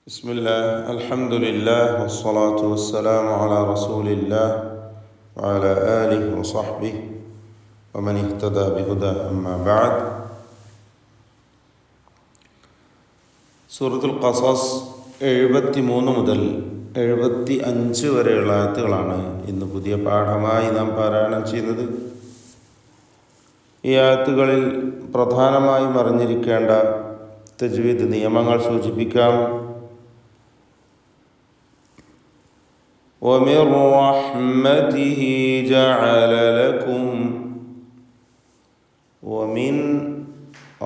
بسم الله الحمد لله والصلاة والسلام على رسول الله وعلى آله وصحبه ومن اهتدى بهداه أما بعد. സൂറത്തുൽ ഖസസ് 73 മുതൽ 75 വരെയുള്ള ആയത്തുകളാണ് ഇന്ന് പുതിയ പാഠമായി നാം പാരായണം ചെയ്യുന്നത്. ഈ ആയത്തുകളിൽ പ്രധാനമായും അറിഞ്ഞിരിക്കേണ്ട തജ്വീദ് നിയമങ്ങൾ സൂചിപ്പിക്കാം. وَمِنْ رَحْمَتِهِ جَعَلَ لَكُمْ وَمِنْ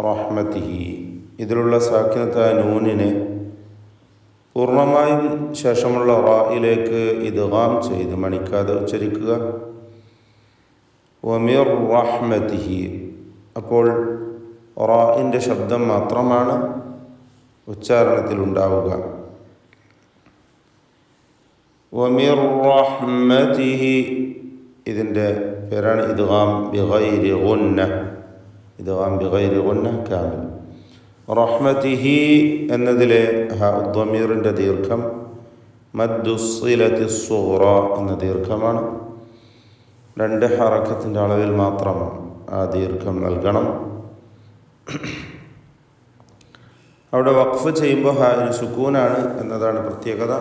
رَحْمَتِهِ ഇതിലുള്ള സാക്കിനത്തായ നൂനിനെ പൂർണ്ണമായും ശേഷമുള്ള റായിലേക്ക് ഇദ്ഗാം ചെയ്ത് മണിക്കാതെ ഉച്ചരിക്കുക. വമിർ റഹ്മതിഹി, അപ്പോൾ റാഇൻ്റെ ശബ്ദം മാത്രമാണ് ഉച്ചാരണത്തിൽ ഉണ്ടാവുക. വമിർ റഹ്മതിഹി ഇതിൻ്റെ പേരാണ് ഇദ്ഗാം ബിഗൈരി ഗുന്ന, ഇദ്ഗാം ബിഗൈരി ഗുന്ന കാമിൽ. റഹ്മതിഹി എന്നതിലെ ദ്വമീറിൻ്റെ ദീർഘം മദ്ദുസ്സിലത്തി സുഗ്റ എന്ന ദീർഘമാണ്. 2 ഹറക്കത്തിൻ്റെ അളവിൽ മാത്രം ആ ദീർഘം നൽകണം. അവിടെ വഖഫ് ചെയ്യുമ്പോൾ ഹാഇന് സുക്കൂനാണ് എന്നതാണ് പ്രത്യേകത.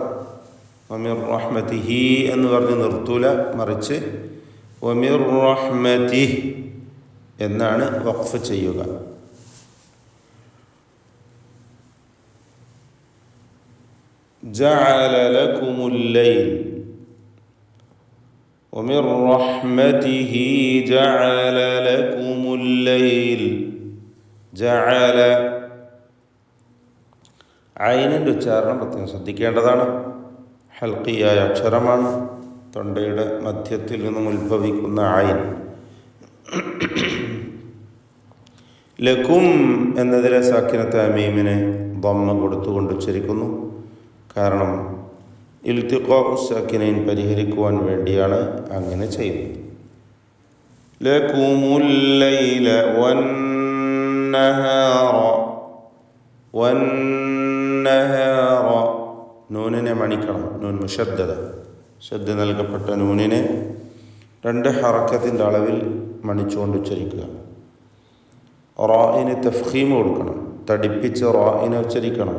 വമിർ റഹ്മതിഹി എന്ന് പറഞ്ഞ് നിർത്തൂല, മറിച്ച് വമിർ റഹ്മതിഹി എന്നാണ് വഖഫ് ചെയ്യുക. ജഅല ലകുമുൽ ലൈൽ വമിർ റഹ്മതിഹി ജഅല ലകുമുൽ ലൈൽ. ജഅല ഐനിൻ്റെ ഉച്ചാരണം പ്രത്യേകം ശ്രദ്ധിക്കേണ്ടതാണ്. ഹൽക്കിയായ അക്ഷരമാണ്. തൊണ്ടയുടെ മധ്യത്തിൽ നിന്നും ഉത്ഭവിക്കുന്ന ഐൻ. ലക്കും എന്നതിലെ സാക്കിനത്തായ മീമിനെ ദമ്മ കൊടുത്തുകൊണ്ട് ഉച്ചരിക്കുന്നു. കാരണം ഇൽത്തിഖാഉ സാക്കിനൈൻ പരിഹരിക്കുവാൻ വേണ്ടിയാണ് അങ്ങനെ ചെയ്യുന്നത്. ലകുമുൽ ലൈല വന്നഹാറ വന്നഹാറ, നൂനിനെ മണിക്കണം. നൂൻ മുഷദ്ദദ, ശ്രദ്ധ നൽകപ്പെട്ട നൂനിനെ 2 ഹറക്കത്തിൻ്റെ അളവിൽ മണിച്ചുകൊണ്ട് ഉച്ചരിക്കുക. റാഇന് തഫ്ഖീം കൊടുക്കണം, തടിപ്പിച്ച് റാഇനെ ഉച്ചരിക്കണം.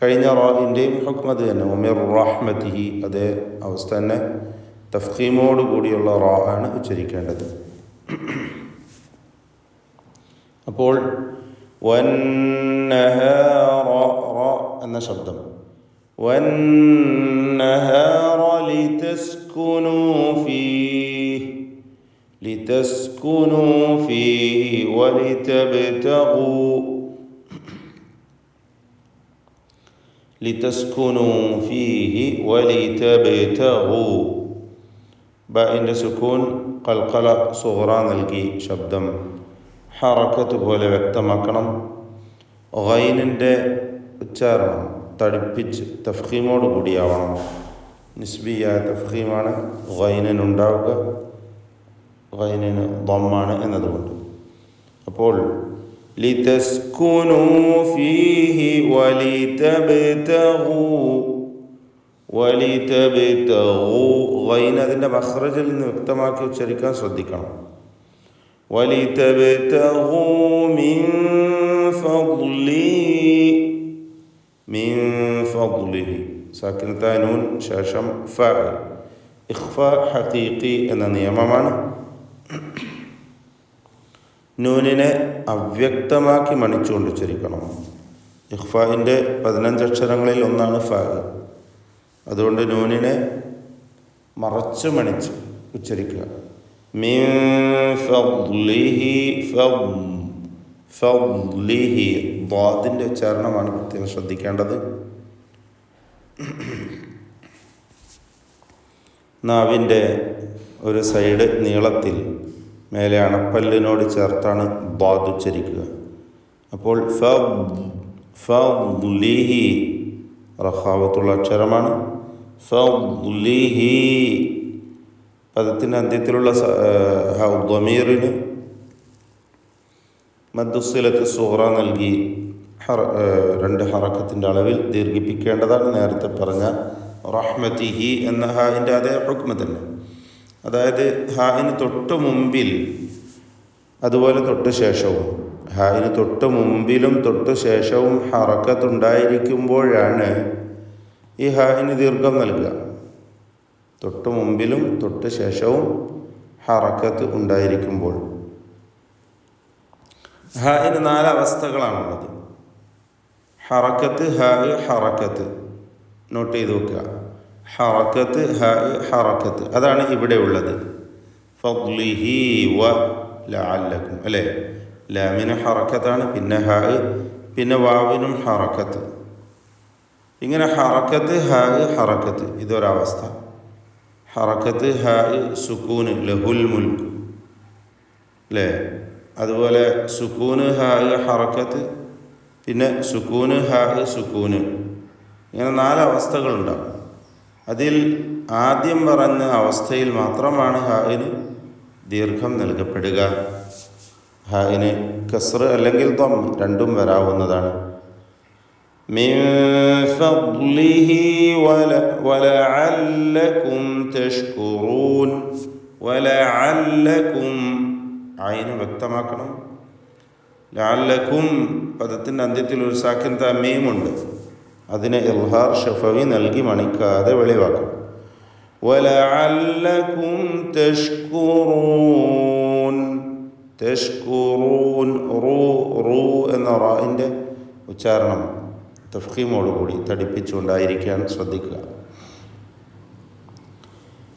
കഴിഞ്ഞ റാഇൻ്റെയും ഹുക്മ് അത് തന്നെ. ഉമിർ റഹ്മതിഹി അതേ അവസ്ഥ തന്നെ, തഫ്ഖീമോട് കൂടിയുള്ള റാ ആണ് ഉച്ചരിക്കേണ്ടത്. അപ്പോൾ വന്നഹാറ എന്ന ശബ്ദം, വന്നഹാറ ലിതസ്കുനൂ ഫീഹി ലിതസ്കുനൂ ഫീഹി വലിതബ്തഗൂ ലിതസ്കുനൂ ഫീഹി വലിതബ്തഗൂ. ബഇൻ്റെ സുക്കൂൻ ഖൽഖല സുഗ്റ നൽകി ശബ്ദം ഹറക്കത്ത് പോലെ വ്യക്തമാക്കണം. ഗൈനിൻ്റെ ഉച്ചാരണം തടിപ്പിച്ച് തഫ്ഖീമോട് കൂടിയാവണം. നിസ്ബിയായ തഫ്ഖീമാണ് ഗൈനിനുണ്ടാവുക, ഗൈനിന് ദമ്മാണ് എന്നതുകൊണ്ട്. അപ്പോൾ ലിതസ്കുനൂ ഫീഹി വലിതബ്തഗൂ വലിതബ്തഗൂ, ഗൈൻ അതിൻ്റെ മഖ്റജിൽ നിന്ന് വ്യക്തമാക്കി ഉച്ചരിക്കാൻ ശ്രദ്ധിക്കണം. വലിതബ്തഗൂ മിൻ ഫദ്ലിഹി മിൻ ഫദ്ലിഹി, സാക്കിനത്തായ നൂൻ ശേഷം ഫ, ഇഖ്ഫാ ഹഖീഖി എന്ന നിയമമാണ്. നൂനിനെ അവ്യക്തമാക്കി മണിച്ചുകൊണ്ട് ഉച്ചരിക്കണം. ഇഖ്ഫാഇൻ്റെ 15 അക്ഷരങ്ങളിൽ ഒന്നാണ് ഫ. അതുകൊണ്ട് നൂനിനെ മറച്ച് മണിച്ച് ഉച്ചരിക്കുക. മിൻ ഫദ്ലിഹി ഫദ്ലിഹി, ദ്വാദിൻ്റെ ഉച്ചാരണമാണ് പ്രത്യേകം ശ്രദ്ധിക്കേണ്ടത്. നാവിൻ്റെ ഒരു സൈഡ് നീളത്തിൽ മേലെ അണപ്പല്ലിനോട് ചേർത്താണ് ദ്വാദ് ഉച്ചരിക്കുക. അപ്പോൾ ഫദ്ലിഹി റഖാവത്തുള്ള അക്ഷരമാണ്. ഫദ്ലിഹി പദത്തിൻ്റെ അന്ത്യത്തിലുള്ള ദ്വമീറിന് മദ്ദുസ്സിലത്ത് സുഗ്റ നൽകി 2 ഹറക്കത്തിൻ്റെ അളവിൽ ദീർഘിപ്പിക്കേണ്ടതാണ്. നേരത്തെ പറഞ്ഞ റഹ്മത്തിഹി എന്ന ഹാഇൻ്റെ അതേ ഹുക്മ തന്നെ. അതായത് ഹാഇന് തൊട്ട് മുമ്പിൽ അതുപോലെ തൊട്ട് ശേഷവും, ഹാഇന് തൊട്ട് മുമ്പിലും തൊട്ട് ശേഷവും ഹറക്കത്തുണ്ടായിരിക്കുമ്പോഴാണ് ഈ ഹാഇന് ദീർഘം നൽകുക. തൊട്ട് മുമ്പിലും തൊട്ട് ശേഷവും ഹറക്കത്ത് ഉണ്ടായിരിക്കുമ്പോൾ. ഹാഇന് 4 അവസ്ഥകളാണുള്ളത്. ഹറക്കത്ത്, ഹാഇ, ഹറക്കത്ത്. നോട്ട് ചെയ്ത് വെക്കുക. ഹറക്കത്ത്, ഹാഇ, ഹറക്കത്ത്. അതാണ് ഇവിടെ ഉള്ളത്. ഫദ്ലിഹി വ ലഅല്ലക്കും, അല്ലേ? ലാമിന് ഹറക്കത്താണ്, പിന്നെ ഹാഇ, പിന്നെ വാവിനും ഹറക്കത്ത്. ഇങ്ങനെ ഹറക്കത്ത്, ഹാഇ, ഹറക്കത്ത്. ഇതൊരവസ്ഥ. ഹറക്കത്ത്, ഹാഇ, സുക്കൂന്, ലഹുൽ മുൽക്ക്, അല്ലേ? അതുപോലെ സുക്കൂന്, ഹാഇ, ഹറക്കത്ത്, പിന്നെ സുക്കൂന്, ഹാഇ, സുക്കൂന്. ഇങ്ങനെ 4 അവസ്ഥകളുണ്ടാകും. അതിൽ ആദ്യം പറഞ്ഞ അവസ്ഥയിൽ മാത്രമാണ് ഹാഇന് ദീർഘം നൽകപ്പെടുക. ഹാഇന് കസ്ർ അല്ലെങ്കിൽ ദം രണ്ടും വരാവുന്നതാണ്. മിൻ ഫദ്ലിഹി വലഅല്ലകും തഷ്കുറൂൻ. വലഅല്ലകും ഐന് വ്യക്തമാക്കണം. ലഅല്ലക്കും പദത്തിൻ്റെ അന്ത്യത്തിൽ ഒരു സാക്കിൻ തമീമുണ്ട്. അതിനെ ഇൽഹാർ ഷഫവി നൽകി മണിക്കാതെ വെളിവാക്കണം. വലഅല്ലകും തഷ്കുറൂൻ. തഷ്കുറൂൻ, റൂ എന്ന റാഇൻ്റെ ഉച്ചാരണം തഫ്ഖീമോടുകൂടി തടിപ്പിച്ചുകൊണ്ടായിരിക്കാൻ ശ്രദ്ധിക്കുക.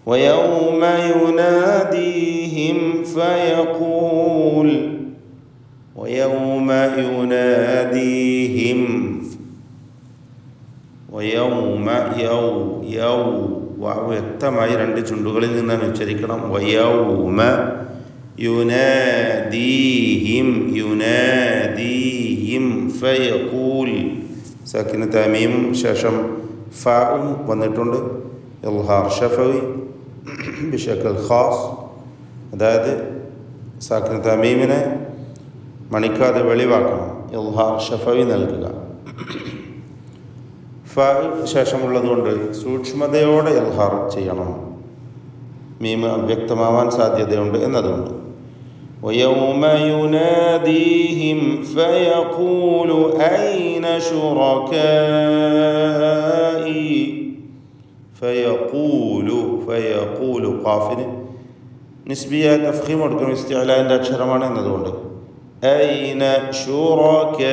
ويوم يناديهم فيقول ويوم يناديهم ويوم വ്യക്തമായി 2 ചുണ്ടുകളിൽ നിന്നാണ് ഉച്ചരിക്കണം. വയൗമ യുനാദീഹിം യുനാദീഹിം ഫയഖൂൽ. സാക്കിന തമീം ശേഷം ഫാഉം വന്നിട്ടുണ്ട്. ഇൽഹാർ ഷഫവി ബിശക്കൽ ഖാസ്, അതായത് സാക്കിന തമീമിനെ മണിക്കാതെ വെളിവാക്കണം. ഇൽഹാർ ഷഫവി നൽകുക. ഫ ശേഷമുള്ളതുകൊണ്ട് സൂക്ഷ്മതയോടെ ഇൽഹാർ ചെയ്യണം. മീം അവ്യക്തമാവാൻ സാധ്യതയുണ്ട് എന്നതുകൊണ്ട്. ويوم يناديهم فيقول أين شركائي. ഫയഖൂലു ഖാഫിന് നിസ്ബിയ തഫ്ഖീം എടുക്കണം. ഇസ്തിഅലാൻ്റെ അക്ഷരമാണ് എന്നതുകൊണ്ട്. ഐന ശുറകാഇ.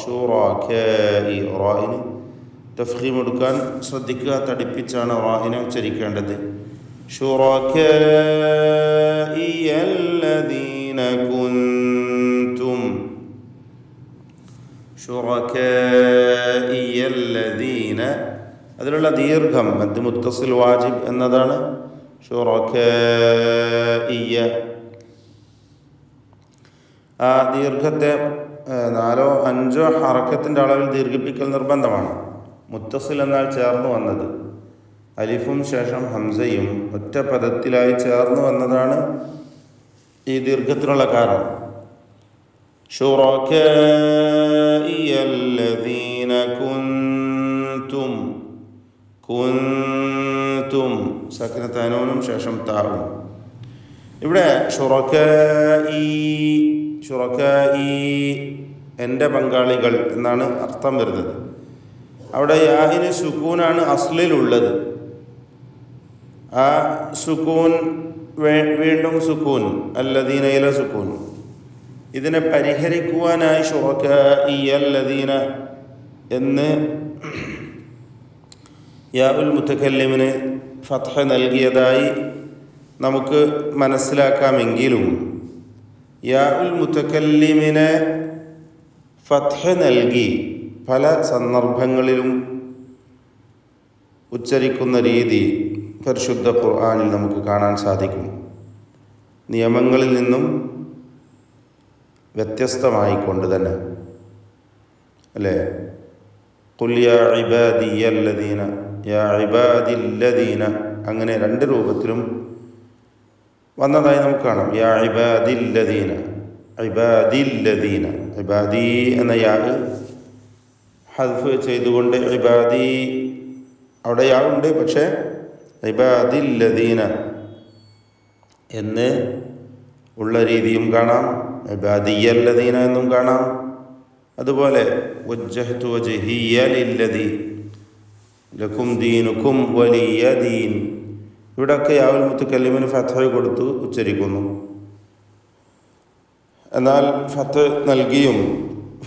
ശുറകാഇ റാഇന് തഫ്ഖീം എടുക്കാൻ ശ്രദ്ധിക്കുക. തടിപ്പിച്ചാണ് റാഇനെ ഉച്ചരിക്കേണ്ടത്. ശുറകാഇ അല്ലദീന കുൻതും. ശുറകാഇ അല്ലദീന, അതിലുള്ള ദീർഘം മദ് മുത്തസിൽ വാജിബ് എന്നതാണ്. ശുറകാഇയ. ആ ദീർഘത്തെ 4 or 5 ഹറക്കത്തിൻ്റെ അളവിൽ ദീർഘിപ്പിക്കൽ നിർബന്ധമാണ്. മുത്തസിൽ എന്നാൽ ചേർന്ന് വന്നത്. അലിഫും ശേഷം ഹംസയും ഒറ്റ പദത്തിലായി ചേർന്ന് വന്നതാണ് ഈ ദീർഘത്തിനുള്ള കാരണം. ശുറകാഇ അല്ലദീന കുൻതും. കുൻതും സക്കിന തനൂനും ശേഷം താവും. ഇവിടെ ശുറകാഇ എൻ്റെ പങ്കാളികൾ എന്നാണ് അർത്ഥം വരുന്നത്. അവിടെ യാഹിന് സുക്കൂനാണ് അസ്ലിലുള്ളത്. ആ സുക്കൂൻ വീണ്ടും സുക്കൂൻ, അല്ലദീനയിലെ സുക്കൂൻ. ഇതിനെ പരിഹരിക്കുവാനായി ശുറകാഇ അല്ലദീന എന്ന് യാ ഉൽ മുതകല്ലിമിന് ഫത്ഹ നൽകിയതായി നമുക്ക് മനസ്സിലാക്കാമെങ്കിലും യാ ഉൽ മുതകല്ലിമിനെ ഫത്ഹ നൽകി പല സന്ദർഭങ്ങളിലും ഉച്ചരിക്കുന്ന രീതി പരിശുദ്ധ ഖുർആനിൽ നമുക്ക് കാണാൻ സാധിക്കും. നിയമങ്ങളിൽ നിന്നും വ്യത്യസ്തമായിക്കൊണ്ട് തന്നെ, അല്ലേ? ഖുൽ യാ ഇബാദിയല്ലദീന, യാ ഇബാദില്ലദീന, അങ്ങനെ 2 രൂപത്തിലും വന്നതായി നമുക്ക് കാണാം. യാ ഇബാദില്ലദീന, ഇബാദില്ലദീന, ഇബാദി എന്ന യാ ഹദ്ഫ് ചെയ്തുകൊണ്ട് ഇബാദി അവിടെ യാ ഉണ്ട്, പക്ഷേ ഇബാദില്ലദീന എന്ന് ഉള്ള രീതിയും കാണാം, ഇബാദിയല്ലദീന എന്നും കാണാം. അതുപോലെ വജ്ജഹ്തു വജ്ഹിയ ലില്ലദീ ലക്കും ദീനുക്കും വലിയ ദീൻ, ഇവിടെയൊക്കെ യാവുൽ മുത്തക്കല്ലിമിന് ഫത്ഹ കൊടുത്തു ഉച്ചരിക്കുന്നു. എന്നാൽ ഫത്ഹ നൽകിയും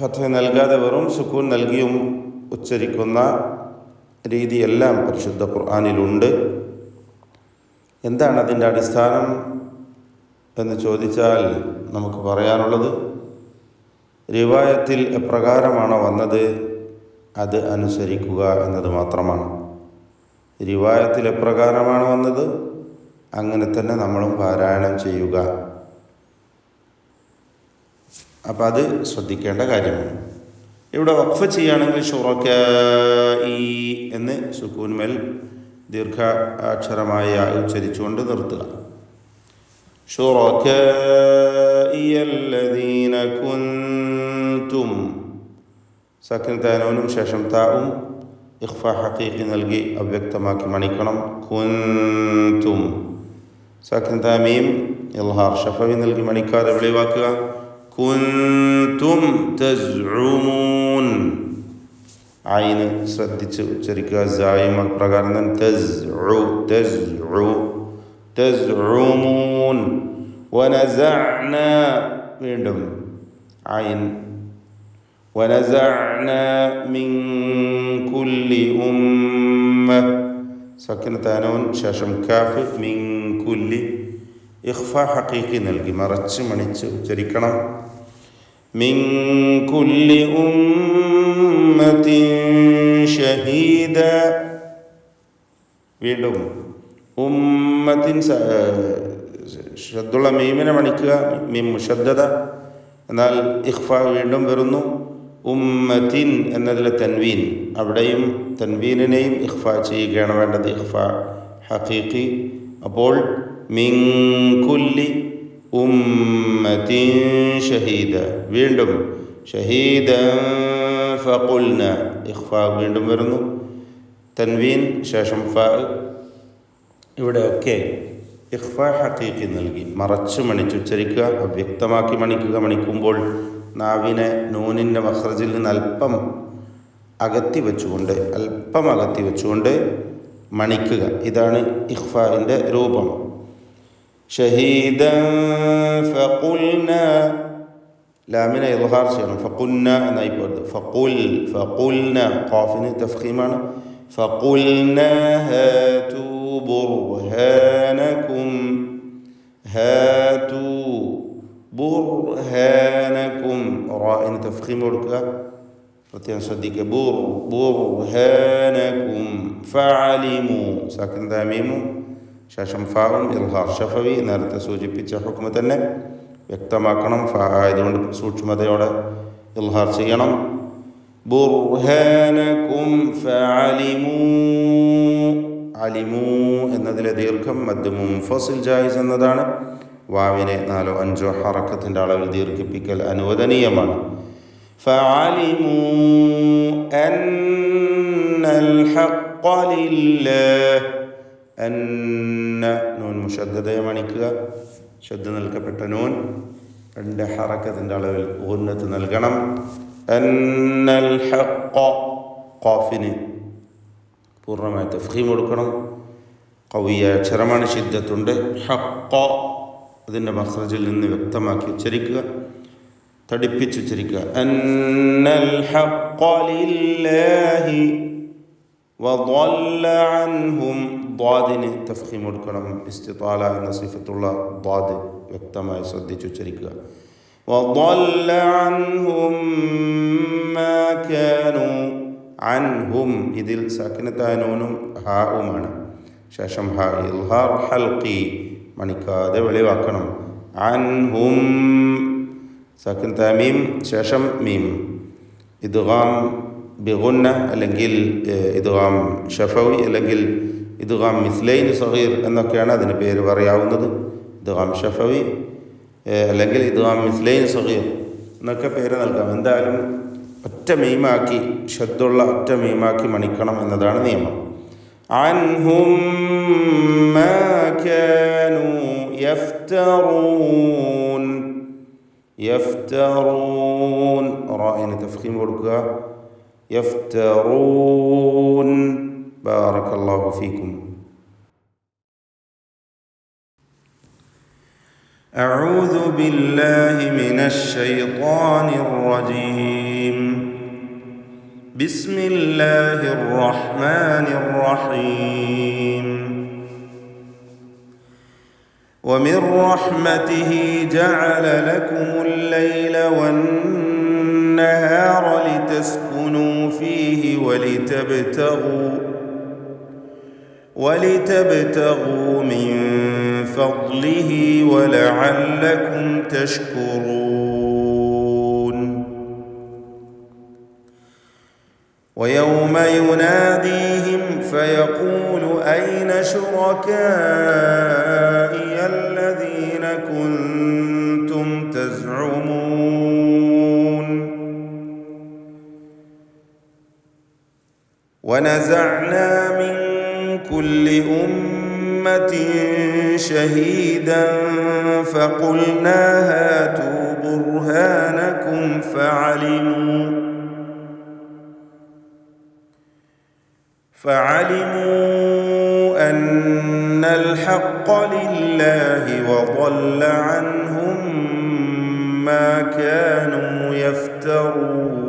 ഫത്ഹ നൽകാതെ വെറും സുക്കൂൻ നൽകിയും ഉച്ചരിക്കുന്ന രീതിയെല്ലാം പരിശുദ്ധ ഖുർആനിലുണ്ട്. എന്താണ് അതിൻ്റെ അടിസ്ഥാനം എന്ന് ചോദിച്ചാൽ നമുക്ക് പറയാനുള്ളത്, റിവായത്തിൽ എപ്രകാരമാണോ വന്നത് അത് അനുസരിക്കുക എന്നത് മാത്രമാണ്. റിവായത്തിൽ എപ്രകാരമാണ് വന്നത് അങ്ങനെ തന്നെ നമ്മളും പാരായണം ചെയ്യുക. അപ്പം അത് ശ്രദ്ധിക്കേണ്ട കാര്യമാണ്. ഇവിടെ വഖഫ് ചെയ്യുകയാണെങ്കിൽ ശുറക്കാഇ എന്ന് സുക്കൂൻമേൽ ദീർഘ അക്ഷരമായ ഉച്ചരിച്ചുകൊണ്ട് നിർത്തുക. ശുറക്കാഇയല്ലദീന കുൻതും, സക്കിനത്താനൂനും ശേഷം താവും ഇഖ്ഫ ഹഖീഖി നൽകി അവ്യക്തമാക്കി മണിക്കണം. കുൻതും, സക്കിനത്താമീം ഇൽഹാർ ഷഫവി നൽകി മണിക്കാതെ വെളിവാക്കുക. കുൻതും തസ്ഉമൂൻ, ഐന് ശ്രദ്ധിച്ച് ഉച്ചരിക്കുക. സായും പ്രകാരം തന്നെ തസ്ഉമൂൻ. വനസഅന, വീണ്ടും ഐൻ വനസഅന മിൻ കുല്ലി ഉമ്മ, സക്കിനത്താനൂൻ ശേഷം കാഫ് മിൻ കുല്ലി ഇഖ്ഫ ഹഖീഖി നൽകി മറച്ച് മണിച്ച് ഉച്ചരിക്കണം. മിൻ കുല്ലി ഉമ്മത്തിൻ ഷഹീദ, വീണ്ടും ഉമ്മത്തിൻ ഷദ്ദുള്ള മീമിനെ മണിക്കുക, മീം മുഷദ്ദദ. എന്നാൽ ഇഖ്ഫ വീണ്ടും വരുന്നു. ഉമ്മത്തിൻ എന്നതിലെ തൻവീൻ, അവിടെയും തൻവീനിനെയും ഇഖ്ഫ ചെയ്യുകയാണ് വേണ്ടത്, ഇഖ്ഫ ഹഖീഖി. അപ്പോൾ മിൻ കുല്ലി ഉമ്മത്തിൻ ഷഹീദ, വീണ്ടും ഷഹീദൻ ഫഖുൽന, ഇഖ്ഫ വീണ്ടും വരുന്നു, തൻവീൻ ശേഷം ഫ. ഇവിടെയൊക്കെ ഇഖ്ഫ ഹഖീഖി നൽകി മറച്ച് മണിച്ചുച്ചരിക്കുക, വ്യക്തമാക്കി മണിക്കുക. മണിക്കുമ്പോൾ നാവിനെ നൂനിൻ്റെ മഖ്റജിൽ നിന്ന് അല്പം അകത്തി വെച്ചുകൊണ്ട് മണിക്കുക. ഇതാണ് ഇഖ്ഫാഇൻ്റെ രൂപം. ഷഹീദൻ ഫഖുൽന, ലാമിനെ ഇൽഹാർ ചെയ്യണം. ഫഖുൽന എന്നായി പോയത്. ഫഖുൽന ഖാഫിന് തഫ്ഖീമാണ്. ഫഖുൽന ഹാതു ബുർഹാനകും, ഹാതു ബുർഹാനകും, റാഇന് തഫ്ഖീം കൊടുക്കുക, പ്രത്യേകം ശ്രദ്ധിക്കുക. ബുർഹാനകും ഫഅലിമു, സാക്കിൻ തമീമും ശേഷം ഫാഉം ഇൽഹാർ ഷഫവി. നേരത്തെ സൂചിപ്പിച്ച ഹുക്മ തന്നെ വ്യക്തമാക്കണം. ഫ ആയതുകൊണ്ട് സൂക്ഷ്മതയോടെ ഇൽഹാർ ചെയ്യണം. ബുർഹാനകും ഫഅലിമു, അലിമു എന്നതിലെ ദീർഘം മദ് മുൻഫസിൽ ജായിസ് എന്നതാണ്. വാവിനെ 4 or 5 ഹറക്കത്തിൻ്റെ അളവിൽ ദീർഘിപ്പിക്കൽ അനുവദനീയമാണ്. ഫഅലിമു അന്നൽ ഹഖ്ഖ ലില്ലാഹ്, അന്ന നൂൻ മുഷദ്ദദയെ മണിക്കുക. ശബ്ദ നൽകപ്പെട്ട നൂൻ 2 ഹറക്കത്തിൻ്റെ അളവിൽ ഉന്നത്ത് നൽകണം. അന്നൽ ഹഖ്ഖ, ഖാഫിന് പൂർണ്ണമായ തഫ്ഖീം കൊടുക്കണം. ഖവിയ അക്ഷരമാണ്, ശിദ്ദത്തുണ്ട്. ഹഖ്ഖ അതിൻ്റെ മഖ്റജിൽ നിന്ന് വ്യക്തമാക്കി ഉച്ചരിക്കുക, തടിപ്പിച്ചുച്ചരിക്കുക. അന്നൽ ഹഖ്ഖ ലില്ലാഹി വദല്ല അൻഹും, ദ്വാദിന് തഫ്ഖീം കൊടുക്കണം. ഇസ്തിതാല എന്ന സിഫത്തുള്ള ദ്വാദ് വ്യക്തമായി ശ്രദ്ധിച്ചുച്ചരിക്കുക. വദല്ല അൻഹും മാ കാനൂ, അൻഹും ഇതിൽ സാക്കിനത്തായ നൂനും ഹാഉമാണ്. ശേഷം ഹ ഇൽഹാർ ഹൽഖി മണിക്കാതെ വെളിവാക്കണം. അൻഹും സാക്കിൻ തമീം ശേഷം മീം. ഇദ്ഗാം ബിഗുന്ന അല്ലെങ്കിൽ ഇദ്ഗാം ഷഫവി അല്ലെങ്കിൽ ഇദ്ഗാം മിസ്ലൈൻ സഗീർ എന്നൊക്കെയാണ് അതിന് പേര് പറയാവുന്നത്. ഇദ്ഗാം ഷഫവി അല്ലെങ്കിൽ ഇദ്ഗാം മിസ്ലൈൻ സഗീർ എന്നൊക്കെ പേര് നൽകാം. എന്തായാലും ഒറ്റ മീമാക്കി, ഷദ്ദുള്ള ഒറ്റ മീമാക്കി മണിക്കണം എന്നതാണ് നിയമം. അൻഹും മാ കാനൂ യഫ്തറൂൻ. യഫ്തറൂൻ റായിന് തഫ്ഖീം കൊടുക്കുക. യഫ്തറൂൻ. ബാറക്കല്ലാഹു ഫീക്കും. أعوذ بالله من الشيطان الرجيم. بسم الله الرحمن الرحيم. ومن رحمته جعل لكم الليل والنهار لتسكنوا فيه ولتبتغوا من فضله ولعلكم تشكرون. ويوم يناديهم فيقول أين شركائي الذين كنتم تزعمون. ونزعنا من كل أمة شهيدا فقلنا هاتوا برهانكم فعلموا أن الحق لله وضل عنهم ما كانوا يفترون.